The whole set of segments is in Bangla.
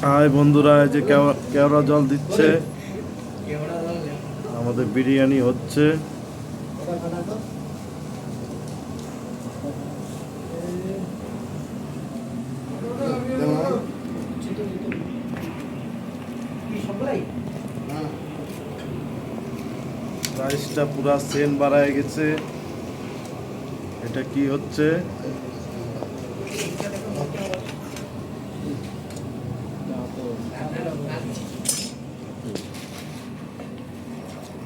হাই বন্ধুরা, এই যে কেওড়া জল দিচ্ছে, আমাদের বিরিয়ানি হচ্ছে। রাইসটা পুরা সেন বাড়ায় গেছে। এটা কি হচ্ছে?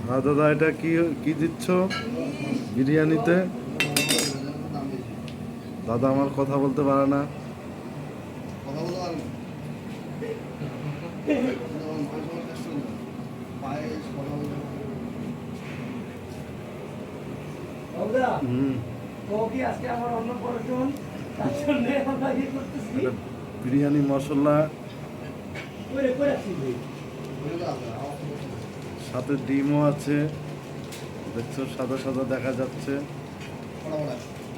হ্যাঁ দাদা, এটা কি কি দিচ্ছ বিরিয়ানিতে? দাদা আমার কথা বলতে পারে না। বিরিয়ানি মশলা, সাথে ডিমও আছে, দেখছো সাদা সাদা দেখা যাচ্ছে।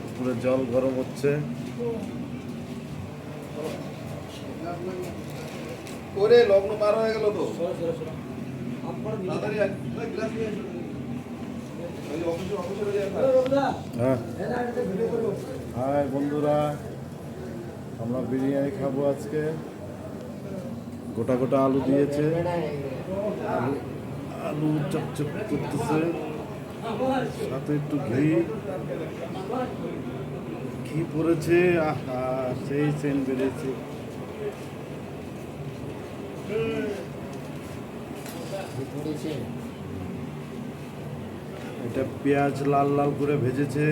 উপরে জল গরম হচ্ছে। করে লগ্ন পার হয়ে গেল তো। হাই বন্ধুরা, আমরা বিরিয়ানি খাবো আজকে। গোটা গোটা আলু দিয়েছে, আলু আলু চপচপ করতেছে, সাথে একটু ঘি পড়েছে। আহা, সেই সেন্ট বেড়েছে। এটা পেঁয়াজ লাল লাল করে ভেজেছে।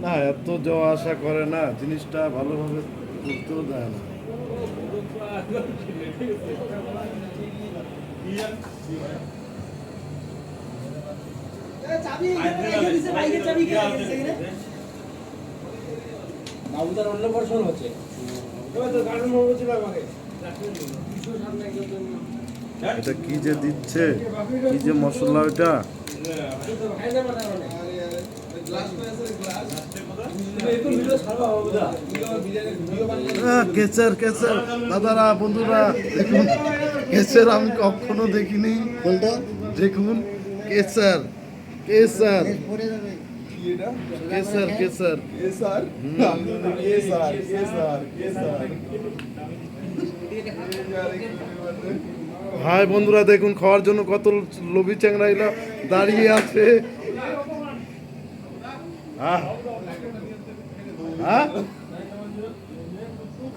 না, এত যাওয়া আসা করে না, জিনিসটা ভালোভাবে করতেও দেয় না। বাবুদার অন্য পড়াশোনা হচ্ছে এটা কি যে দিচ্ছে, কি যে মশলা ওইটা। কেচার কেচার দাদারা বন্ধুরা দেখুন, কেচার আমি কখনো দেখিনি। দেখুন কেচার কেচার কেসার কেসার কেসার কেসার কেসার কেসার। হাই বন্ধুরা, দেখুন খাওয়ার জন্য কত লোভী চ্যাংরা এলো দাঁড়িয়ে আছে।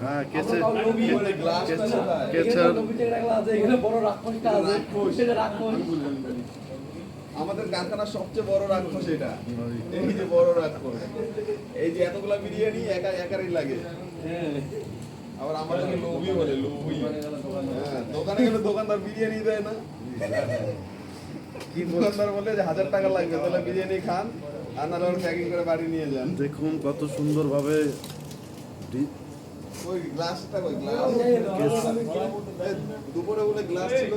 হ্যাঁ কেসার কেসার। আমাদের কারখানার সবচেয়ে বড় রাক্ষস এটা। এই যে বড় রাক্ষস, এই যে এতগুলা বিরিয়ানি একারই লাগে। আবার আমাদেরকে লোভী বলে, লোভী। হ্যাঁ, দোকানে গেলে দোকানদার বিরিয়ানি দেয় না। কি দোকানদার বলে যে 1000 টাকা লাগবে, তাহলে বিরিয়ানি খান আর না প্যাকিং করে বাড়ি নিয়ে যান। দেখুন কত সুন্দর ভাবে। ওই গ্লাসটা, ওই গ্লাস দুপুরে বলে গ্লাস ছিল।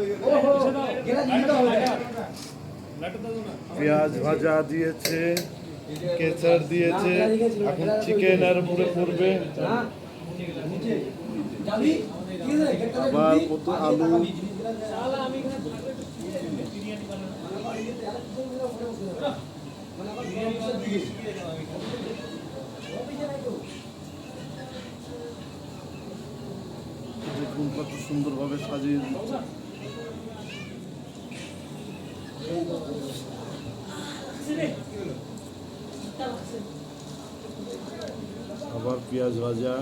পেঁয়াজ ভাজা দিয়েছে, কেচার দিয়েছে, এখন চিকেন আর উপরে পড়বে। আবার কত আলু। দেখুন কত সুন্দরভাবে সাজিয়ে দিচ্ছে। আবার পেঁয়াজ ভাজা।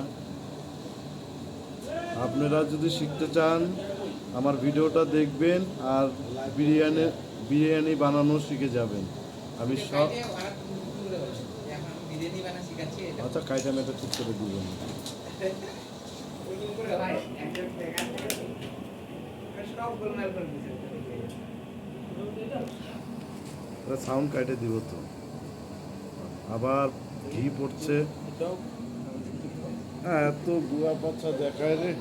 আপনারা যদি শিখতে চান আমার ভিডিওটা দেখবেন আর বিরিয়ানি বানানো শিখে যাবেন। আমি সব আচ্ছা কাইটা মেটা ঠিক করে দিবেন। সাউন্ড কাটে দিব তো। আবার ঘি পড়ছে। হ্যাঁ, এত গুয়া পাচ্ছা দেখায় রে।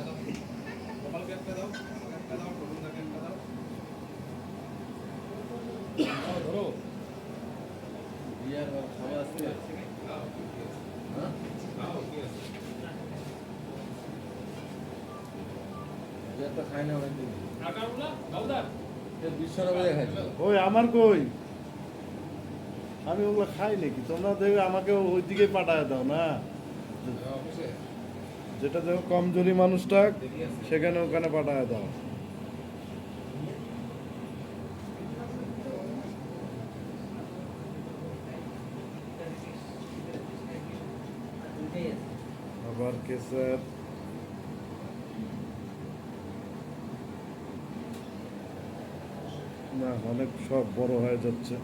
ওই আমার কই, আমি ওগুলো খাই নাকি? তোমরা দেখবে আমাকে ওই দিকে পাঠায় দাও না, যেটা দেখো কমজোরি মানুষটা সেখানে ওখানে পাঠায় দাও। আবার কেসার না, অনেক সব বড় হয়ে যাচ্ছে।